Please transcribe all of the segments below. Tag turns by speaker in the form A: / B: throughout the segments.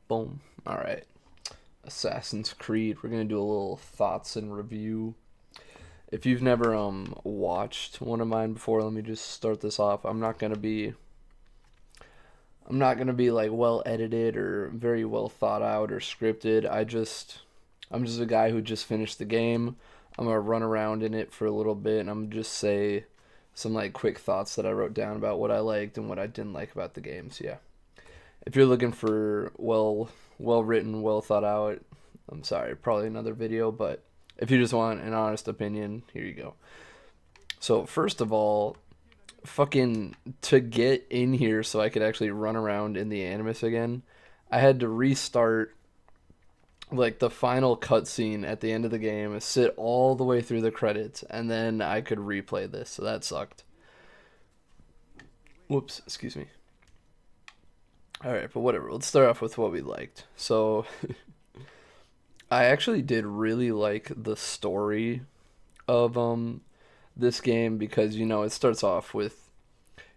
A: Boom. All right. Assassin's Creed. We're gonna do a little thoughts and review. If you've never watched one of mine before, let me just start this off. I'm not gonna be like well edited or very well thought out or scripted. I'm just a guy who just finished the game. I'm gonna run around in it for a little bit and I'm just say some like quick thoughts that I wrote down about what I liked and what I didn't like about the game. So yeah. If you're looking for well written, well thought out, I'm sorry, probably another video, but if you just want an honest opinion, here you go. So first of all, fucking to get in here so I could actually run around in the Animus again, I had to restart like the final cutscene at the end of the game, sit all the way through the credits, and then I could replay this. So that sucked. Whoops, excuse me. All right, but whatever. Let's start off with what we liked. So I actually did really like the story of this game because it starts off with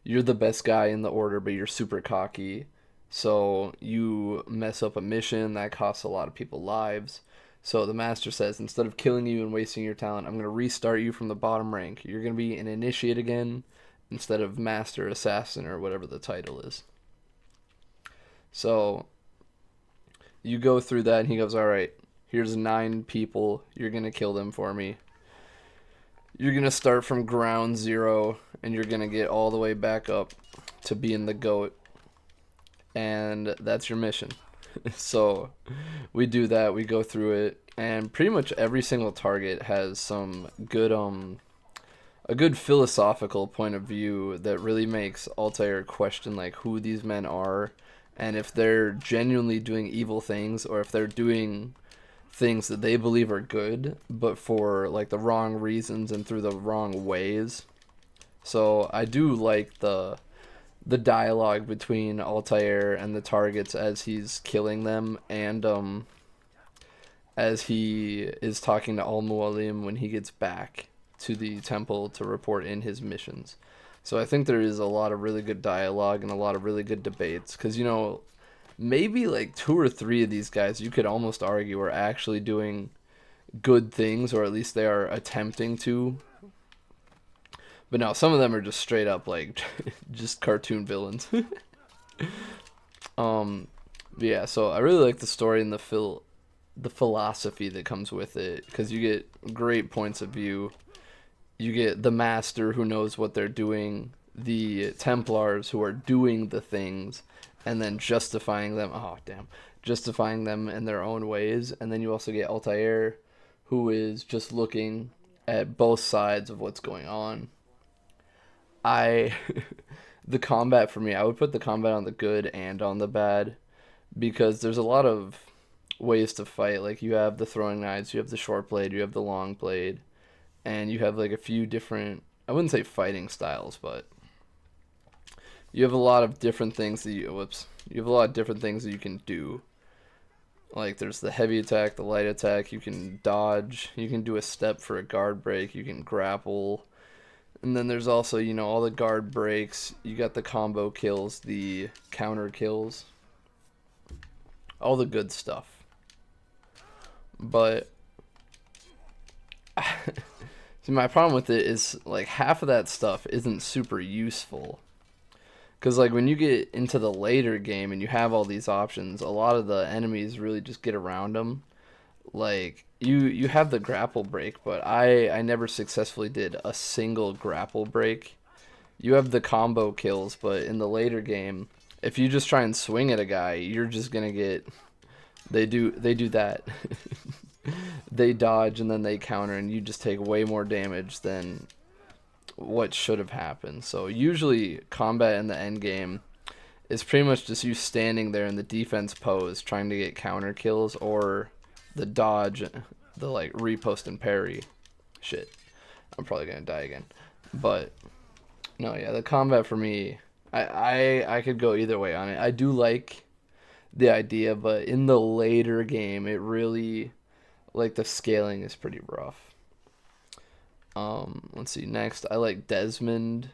A: you're the best guy in the order but you're super cocky. So you mess up a mission that costs a lot of people lives. So the master says instead of killing you and wasting your talent, I'm going to restart you from the bottom rank. You're going to be an initiate again instead of master assassin or whatever the title is. So you go through that and he goes, "All right, here's 9 people. You're going to kill them for me. You're going to start from ground zero and you're going to get all the way back up to being the GOAT. And that's your mission." So we do that, we go through it, and pretty much every single target has some good a good philosophical point of view that really makes Altair question like who these men are and if they're genuinely doing evil things or if they're doing things that they believe are good but for like the wrong reasons and through the wrong ways. So I do like the dialogue between Altair and the targets as he's killing them and as he is talking to Al Mualim when he gets back to the temple to report in his missions. So I think there is a lot of really good dialogue and a lot of really good debates because maybe like 2 or 3 of these guys you could almost argue are actually doing good things or at least they are attempting to. But no, some of them are just straight up like just cartoon villains. um yeah, so I really like the story and the philosophy that comes with it because you get great points of view. You get the master who knows what they're doing, the Templars who are doing the things and then justifying them. Oh, damn. Justifying them in their own ways. And then you also get Altair who is just looking at both sides of what's going on. I the combat for me, I would put the combat on the good and on the bad because there's a lot of ways to fight. Like you have the throwing knives, you have the short blade, you have the long blade, and you have like a few different I wouldn't say fighting styles, but you have a lot of different things that you have a lot of different things that you can do. Like there's the heavy attack, the light attack, you can dodge, you can do a step for a guard break, you can grapple. And then there's also, all the guard breaks. You got the combo kills, the counter kills, all the good stuff. But see, my problem with it is like half of that stuff isn't super useful. Because like when you get into the later game and you have all these options, a lot of the enemies really just get around them. Like you have the grapple break, but I never successfully did a single grapple break. You have the combo kills, but in the later game, if you just try and swing at a guy, you're just gonna get they do that. They dodge and then they counter and you just take way more damage than what should have happened. So usually combat in the end game is pretty much just you standing there in the defense pose trying to get counter kills or the dodge, the like repost and parry shit. I'm probably gonna die again. But no, yeah, the combat for me, I could go either way on it. I do like the idea, but in the later game, it really like the scaling is pretty rough. Let's see. Next, I like Desmond.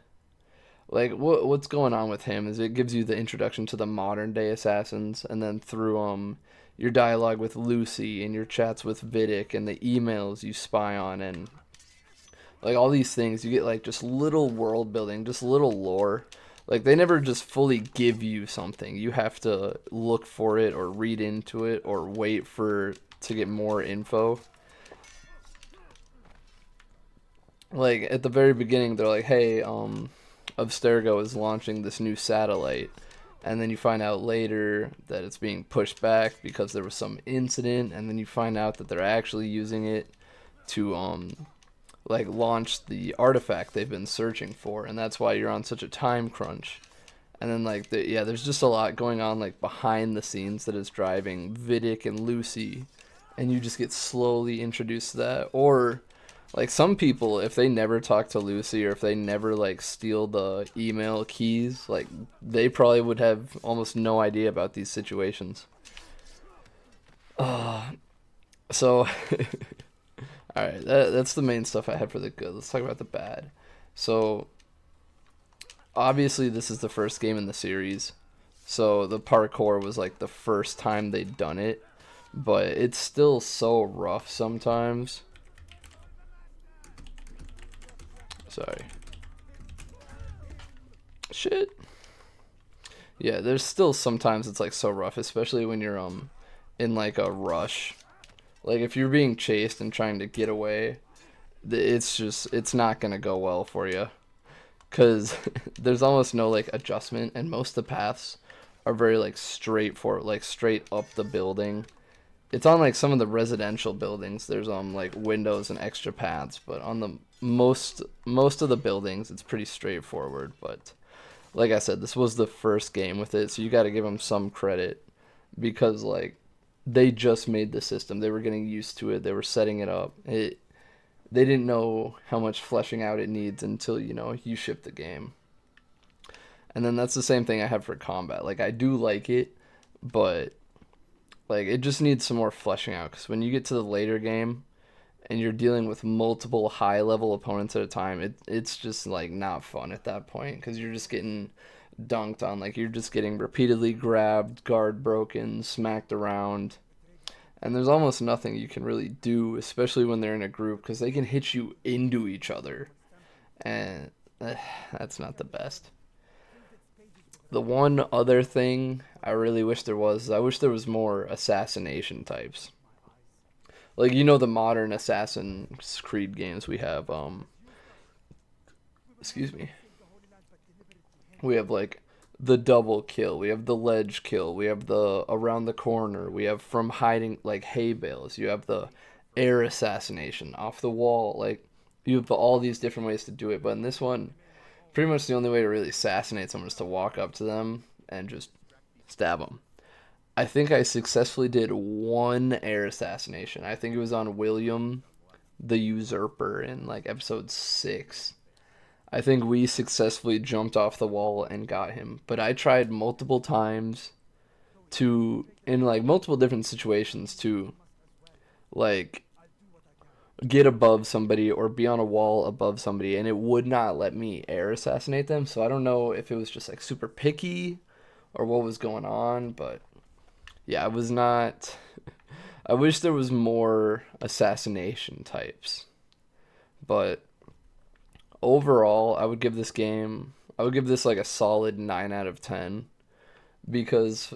A: Like what's going on with him is it gives you the introduction to the modern day assassins, and then through your dialogue with Lucy and your chats with Vidic and the emails you spy on and like all these things, you get like just little world building, just little lore. Like they never just fully give you something. You have to look for it or read into it or wait for to get more info. Like at the very beginning they're like, "Hey, Abstergo is launching this new satellite." And then you find out later that it's being pushed back because there was some incident, and then you find out that they're actually using it to like launch the artifact they've been searching for, and that's why you're on such a time crunch. And then like yeah, there's just a lot going on like behind the scenes that is driving Vidic and Lucy, and you just get slowly introduced to that. Or like some people, if they never talk to Lucy or if they never like steal the email keys, like they probably would have almost no idea about these situations. So all right, that's the main stuff I had for the good. Let's talk about the bad. So obviously this is the first game in the series, so the parkour was like the first time they'd done it, but it's still so rough sometimes. Sorry. Shit. Yeah, there's still sometimes it's like so rough, especially when you're in like a rush. Like if you're being chased and trying to get away, it's just it's not gonna go well for you because there's almost no like adjustment, and most of the paths are very like straightforward, like straight up the building. It's on like some of the residential buildings. There's like windows and extra paths, but on the most of the buildings, it's pretty straightforward. But like I said, this was the first game with it, so you got to give them some credit because like they just made the system. They were getting used to it. They were setting it up. They didn't know how much fleshing out it needs until you ship the game. And then that's the same thing I have for combat. Like I do like it, but like it just needs some more fleshing out because when you get to the later game and you're dealing with multiple high level opponents at a time, it's just like not fun at that point because you're just getting dunked on. Like you're just getting repeatedly grabbed, guard broken, smacked around, and there's almost nothing you can really do, especially when they're in a group because they can hit you into each other, and that's not the best. The one other thing I really wish there was, I wish there was more assassination types. Like the modern Assassin's Creed games we have excuse me. We have like the double kill, we have the ledge kill, we have the around the corner, we have from hiding like hay bales, you have the air assassination off the wall, like you have all these different ways to do it, but in this one pretty much the only way to really assassinate someone is to walk up to them and just stab them. I think I successfully did one air assassination. I think it was on William the Usurper in like episode 6. I think we successfully jumped off the wall and got him. But I tried multiple times to, in like multiple different situations, to like get above somebody or be on a wall above somebody, and it would not let me air assassinate them. So I don't know if it was just like super picky or what was going on, but yeah, I was not. I wish there was more assassination types, but overall, I would give this like a solid 9 out of 10 because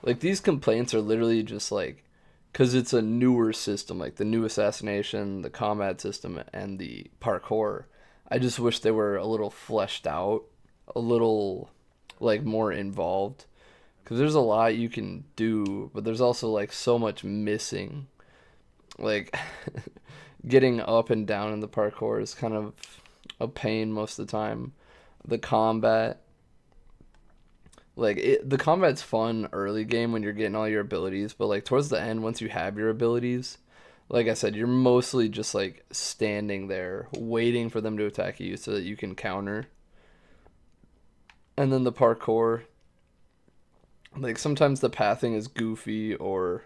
A: like these complaints are literally just like because it's a newer system, like the new assassination, the combat system, and the parkour. I just wish they were a little fleshed out, a little like more involved, because there's a lot you can do, but there's also like so much missing. Like getting up and down in the parkour is kind of a pain most of the time. The combat, the combat's fun early game when you're getting all your abilities, but like towards the end, once you have your abilities, like I said, you're mostly just like standing there waiting for them to attack you so that you can counter. And then the parkour, like sometimes the pathing is goofy, or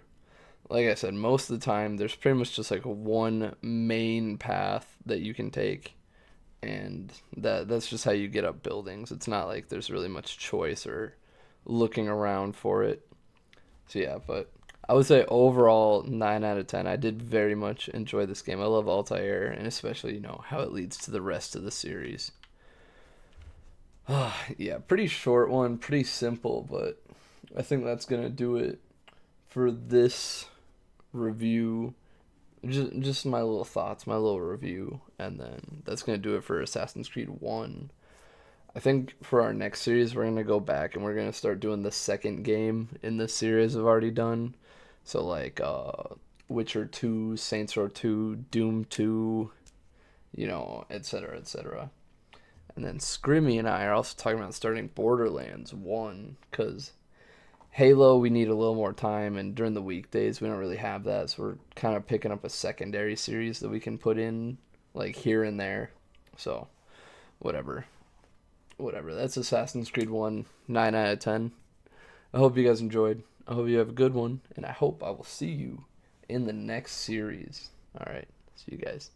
A: like I said, most of the time there's pretty much just like one main path that you can take, and that's just how you get up buildings. It's not like there's really much choice or looking around for it. So yeah, but I would say overall 9 out of 10. I did very much enjoy this game. I love Altair, and especially how it leads to the rest of the series. Yeah, pretty short one, pretty simple, but I think that's gonna do it for this review. Just my little thoughts, my little review, and then that's gonna do it for Assassin's Creed One. I think for our next series, we're gonna go back and we're gonna start doing the second game in this series I've already done. So like Witcher 2, Saints Row 2, Doom 2, etc., etc. And then Scrimmy and I are also talking about starting Borderlands 1 because Halo, we need a little more time, and during the weekdays, we don't really have that, so we're kind of picking up a secondary series that we can put in, like, here and there. So, whatever. Whatever. That's Assassin's Creed 1, 9 out of 10. I hope you guys enjoyed. I hope you have a good one, and I hope I will see you in the next series. Alright, see you guys.